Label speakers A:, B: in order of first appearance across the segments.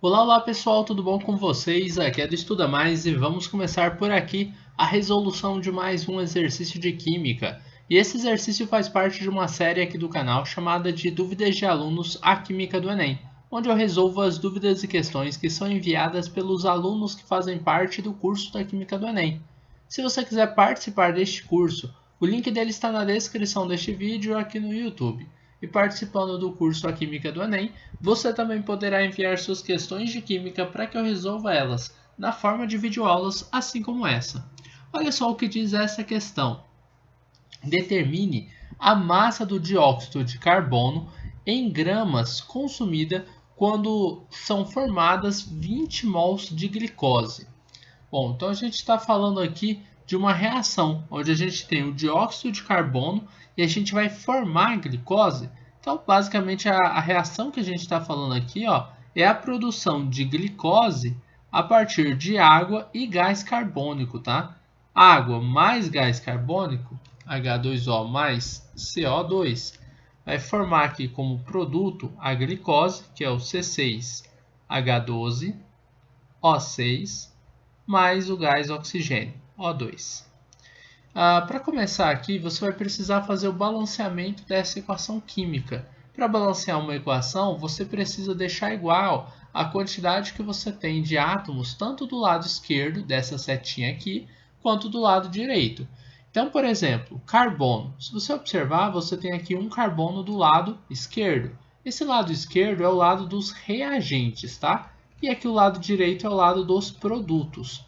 A: Olá, olá pessoal, tudo bom com vocês? Aqui é do Estuda Mais e vamos começar por aqui a resolução de mais um exercício de Química. E esse exercício faz parte de uma série aqui do canal chamada de Dúvidas de Alunos à Química do Enem, onde eu resolvo as dúvidas e questões que são enviadas pelos alunos que fazem parte do curso da Química do Enem. Se você quiser participar deste curso, o link dele está na descrição deste vídeo aqui no YouTube. E participando do curso A Química do Enem, você também poderá enviar suas questões de química para que eu resolva elas na forma de videoaulas, assim como essa. Olha só o que diz essa questão. Determine a massa do dióxido de carbono em gramas consumida quando são formadas 20 mols de glicose. Bom, então a gente está falando aqui de uma reação, onde a gente tem o dióxido de carbono e a gente vai formar a glicose. Então, basicamente, a reação que a gente está falando aqui é a produção de glicose a partir de água e gás carbônico, tá? Água mais gás carbônico, H2O mais CO2, vai formar aqui como produto a glicose, que é o C6H12O6, mais o gás oxigênio, O2. Para começar aqui, você vai precisar fazer o balanceamento dessa equação química. Para balancear uma equação, você precisa deixar igual a quantidade que você tem de átomos, tanto do lado esquerdo, dessa setinha aqui, quanto do lado direito. Então, por exemplo, carbono. Se você observar, você tem aqui um carbono do lado esquerdo. Esse lado esquerdo é o lado dos reagentes, tá? E aqui o lado direito é o lado dos produtos.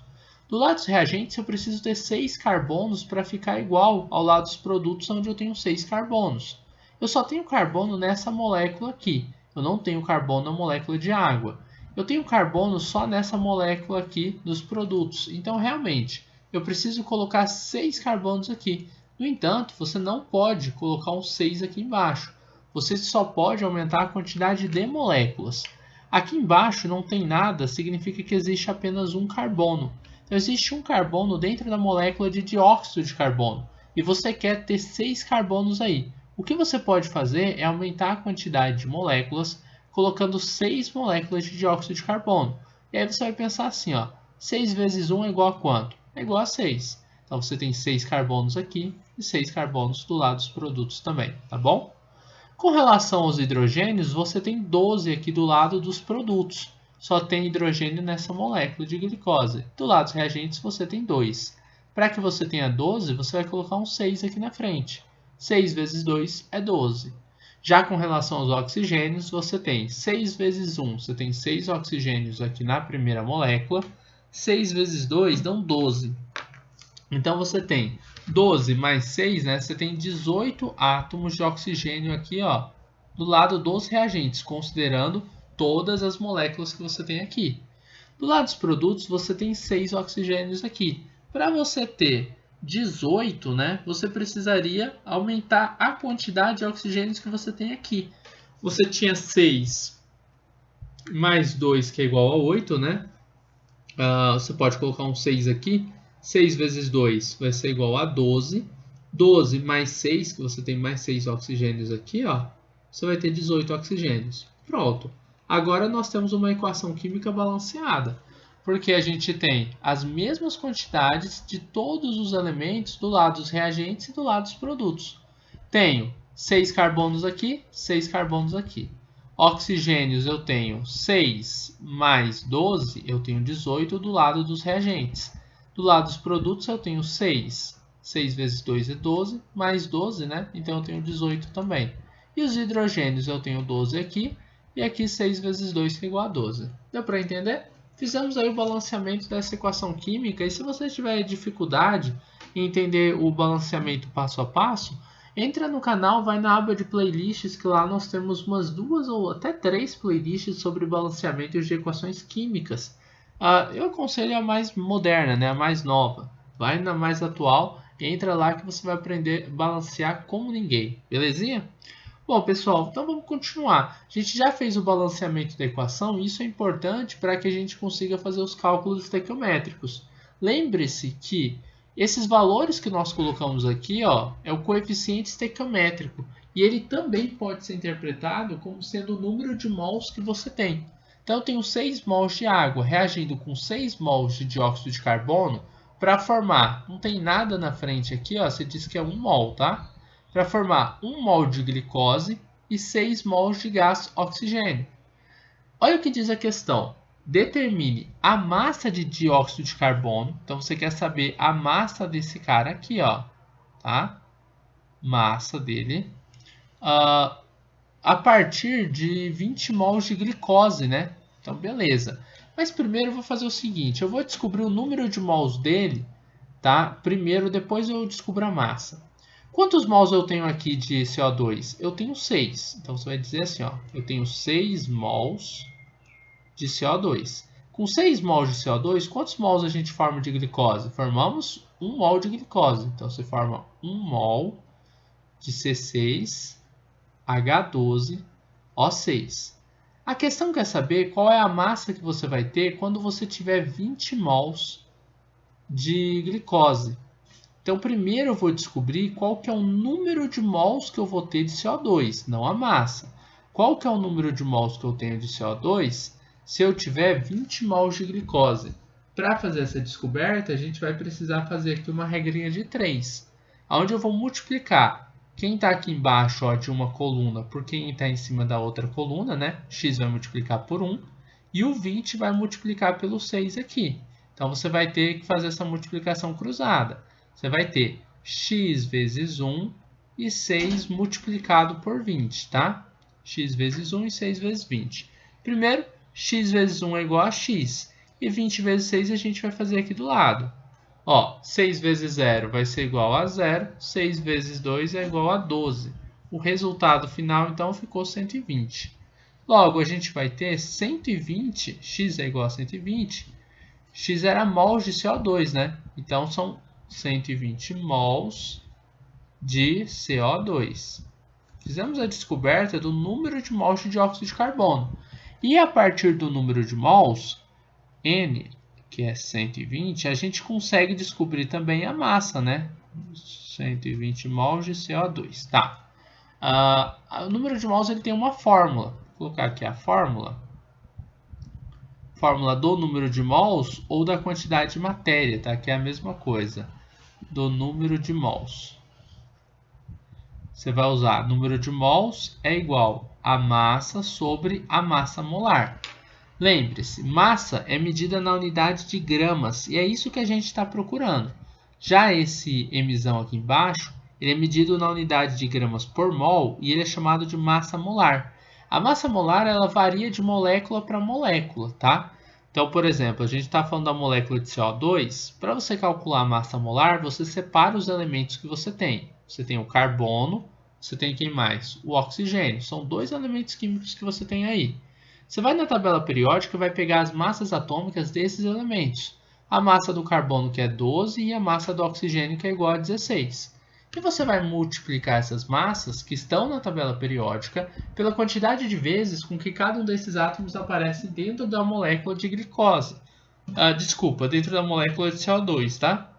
A: Do lado dos reagentes, eu preciso ter 6 carbonos para ficar igual ao lado dos produtos, onde eu tenho 6 carbonos. Eu só tenho carbono nessa molécula aqui. Eu não tenho carbono na molécula de água. Eu tenho carbono só nessa molécula aqui dos produtos. Então, realmente, eu preciso colocar 6 carbonos aqui. No entanto, você não pode colocar um 6 aqui embaixo. Você só pode aumentar a quantidade de moléculas. Aqui embaixo não tem nada, significa que existe apenas um carbono. Então, existe um carbono dentro da molécula de dióxido de carbono. E você quer ter 6 carbonos aí. O que você pode fazer é aumentar a quantidade de moléculas, colocando 6 moléculas de dióxido de carbono. E aí você vai pensar assim, 6 vezes 1 é igual a quanto? É igual a 6. Então, você tem 6 carbonos aqui e 6 carbonos do lado dos produtos também, tá bom? Com relação aos hidrogênios, você tem 12 aqui do lado dos produtos. Só tem hidrogênio nessa molécula de glicose. Do lado dos reagentes, você tem 2. Para que você tenha 12, você vai colocar um 6 aqui na frente. 6 vezes 2 é 12. Já com relação aos oxigênios, você tem 6 vezes 1, você tem 6 oxigênios aqui na primeira molécula. 6 vezes 2 dão 12. Então, você tem 12 mais 6, né? Você tem 18 átomos de oxigênio aqui, do lado dos reagentes, considerando todas as moléculas que você tem aqui. Do lado dos produtos, você tem 6 oxigênios aqui. Para você ter 18, né, você precisaria aumentar a quantidade de oxigênios que você tem aqui. Você tinha 6 mais 2, que é igual a 8, né? Você pode colocar um 6 aqui. 6 vezes 2 vai ser igual a 12. 12 mais 6, que você tem mais 6 oxigênios aqui, você vai ter 18 oxigênios. Pronto. Agora nós temos uma equação química balanceada, porque a gente tem as mesmas quantidades de todos os elementos do lado dos reagentes e do lado dos produtos. Tenho 6 carbonos aqui, 6 carbonos aqui. Oxigênios eu tenho 6 mais 12, eu tenho 18 do lado dos reagentes. Do lado dos produtos eu tenho 6. 6 vezes 2 é 12, mais 12, né? Então eu tenho 18 também. E os hidrogênios eu tenho 12 aqui, e aqui 6 vezes 2 que é igual a 12. Deu para entender? Fizemos aí o balanceamento dessa equação química, e se você tiver dificuldade em entender o balanceamento passo a passo, entra no canal, vai na aba de playlists, que lá nós temos umas 2 ou até 3 playlists sobre balanceamento de equações químicas. Eu aconselho a mais moderna, né? A mais nova. Vai na mais atual, entra lá que você vai aprender a balancear como ninguém. Belezinha? Bom, pessoal, então vamos continuar. A gente já fez o balanceamento da equação e isso é importante para que a gente consiga fazer os cálculos estequiométricos. Lembre-se que esses valores que nós colocamos aqui é o coeficiente estequiométrico e ele também pode ser interpretado como sendo o número de mols que você tem. Então, eu tenho 6 mols de água reagindo com 6 mols de dióxido de carbono para formar, não tem nada na frente aqui, ó, você diz que é 1 mol, tá? Para formar 1 mol de glicose e 6 mols de gás oxigênio. Olha o que diz a questão. Determine a massa de dióxido de carbono. Então, você quer saber a massa desse cara aqui, ó, tá? Massa dele. A partir de 20 mols de glicose, né? Então, beleza. Mas primeiro eu vou fazer o seguinte. Eu vou descobrir o número de mols dele, tá? Primeiro, depois eu descubro a massa. Quantos mols eu tenho aqui de CO2? Eu tenho 6. Então, você vai dizer assim, ó. Eu tenho 6 mols de CO2. Com 6 mols de CO2, quantos mols a gente forma de glicose? Formamos 1 mol de glicose. Então, você forma 1 mol de C6H12O6. A questão quer saber qual é a massa que você vai ter quando você tiver 20 mols de glicose. Então, primeiro eu vou descobrir qual que é o número de mols que eu vou ter de CO2, não a massa. Qual que é o número de mols que eu tenho de CO2 se eu tiver 20 mols de glicose? Para fazer essa descoberta, a gente vai precisar fazer aqui uma regrinha de 3, onde eu vou multiplicar quem está aqui embaixo, ó, de uma coluna por quem está em cima da outra coluna, né? X vai multiplicar por 1 e o 20 vai multiplicar pelo 6 aqui. Então, você vai ter que fazer essa multiplicação cruzada. Você vai ter x vezes 1 e 6 multiplicado por 20, tá? X vezes 1 e 6 vezes 20. Primeiro, x vezes 1 é igual a x. E 20 vezes 6 a gente vai fazer aqui do lado. Ó, 6 vezes 0 vai ser igual a 0. 6 vezes 2 é igual a 12. O resultado final, então, ficou 120. Logo, a gente vai ter 120, x é igual a 120. X era mols de CO2, né? Então, são 120 mols de CO2. Fizemos a descoberta do número de mols de dióxido de carbono. E a partir do número de mols, N, que é 120, a gente consegue descobrir também a massa, né? 120 mols de CO2. Tá. O número de mols ele tem uma fórmula. Vou colocar aqui a fórmula. Fórmula do número de mols ou da quantidade de matéria, tá? Que é a mesma coisa. Do número de mols. Você vai usar número de mols é igual a massa sobre a massa molar. Lembre-se, massa é medida na unidade de gramas e é isso que a gente está procurando. Já esse Mzão aqui embaixo, ele é medido na unidade de gramas por mol e ele é chamado de massa molar. A massa molar ela varia de molécula para molécula, tá? Então, por exemplo, a gente está falando da molécula de CO2. Para você calcular a massa molar, você separa os elementos que você tem. Você tem o carbono, você tem quem mais? O oxigênio. São 2 elementos químicos que você tem aí. Você vai na tabela periódica e vai pegar as massas atômicas desses elementos. A massa do carbono, que é 12, e a massa do oxigênio, que é igual a 16. E você vai multiplicar essas massas, que estão na tabela periódica, pela quantidade de vezes com que cada um desses átomos aparece dentro da molécula de glicose. Dentro da molécula de CO2, tá?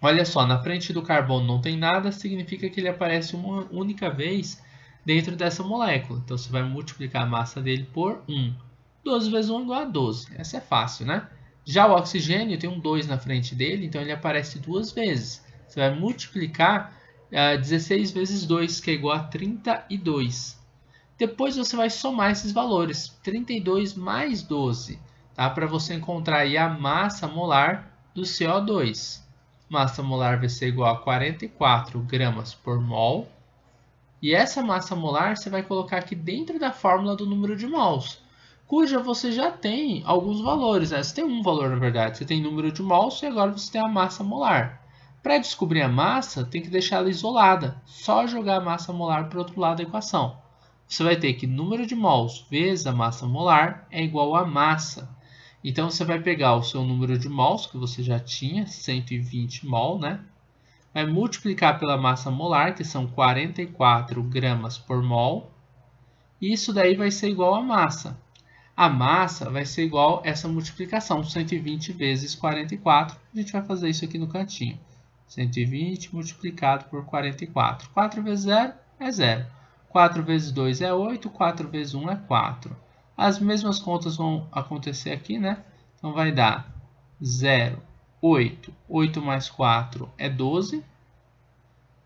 A: Olha só, na frente do carbono não tem nada, significa que ele aparece uma única vez dentro dessa molécula. Então, você vai multiplicar a massa dele por 1. 12 vezes 1 é igual a 12. Essa é fácil, né? Já o oxigênio tem um 2 na frente dele, então ele aparece 2 vezes. Você vai multiplicar 16 vezes 2, que é igual a 32. Depois você vai somar esses valores. 32 mais 12, tá? Para você encontrar aí a massa molar do CO2. Massa molar vai ser igual a 44 gramas por mol. E essa massa molar você vai colocar aqui dentro da fórmula do número de mols, cuja você já tem alguns valores, né? Você tem um valor, na verdade. Você tem número de mols e agora você tem a massa molar. Para descobrir a massa, tem que deixar ela isolada. Só jogar a massa molar para o outro lado da equação. Você vai ter que número de mols vezes a massa molar é igual a massa. Então, você vai pegar o seu número de mols, que você já tinha, 120 mol, né? Vai multiplicar pela massa molar, que são 44 gramas por mol. E isso daí vai ser igual a massa. A massa vai ser igual a essa multiplicação, 120 vezes 44. A gente vai fazer isso aqui no cantinho. 120 multiplicado por 44. 4 vezes 0 é 0. 4 vezes 2 é 8. 4 vezes 1 é 4. As mesmas contas vão acontecer aqui, né? Então vai dar 0, 8. 8 mais 4 é 12.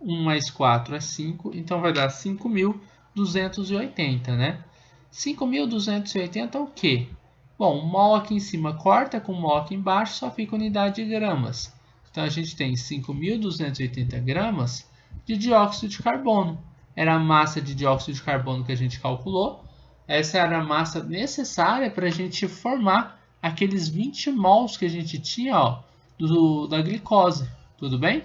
A: 1 mais 4 é 5. Então vai dar 5.280, né? 5.280 é o quê? Bom, o mol aqui em cima corta com o mol aqui embaixo, só fica unidade de gramas. Então a gente tem 5.280 gramas de dióxido de carbono. Era a massa de dióxido de carbono que a gente calculou. Essa era a massa necessária para a gente formar aqueles 20 mols que a gente tinha, ó, da glicose. Tudo bem?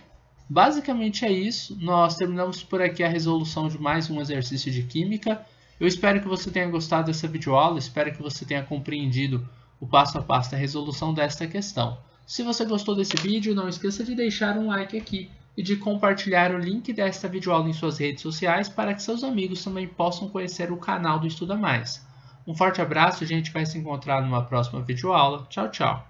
A: Basicamente é isso. Nós terminamos por aqui a resolução de mais um exercício de química. Eu espero que você tenha gostado dessa videoaula, espero que você tenha compreendido o passo a passo da resolução desta questão. Se você gostou desse vídeo, não esqueça de deixar um like aqui e de compartilhar o link desta videoaula em suas redes sociais para que seus amigos também possam conhecer o canal do Estuda Mais. Um forte abraço, a gente vai se encontrar numa próxima videoaula. Tchau, tchau!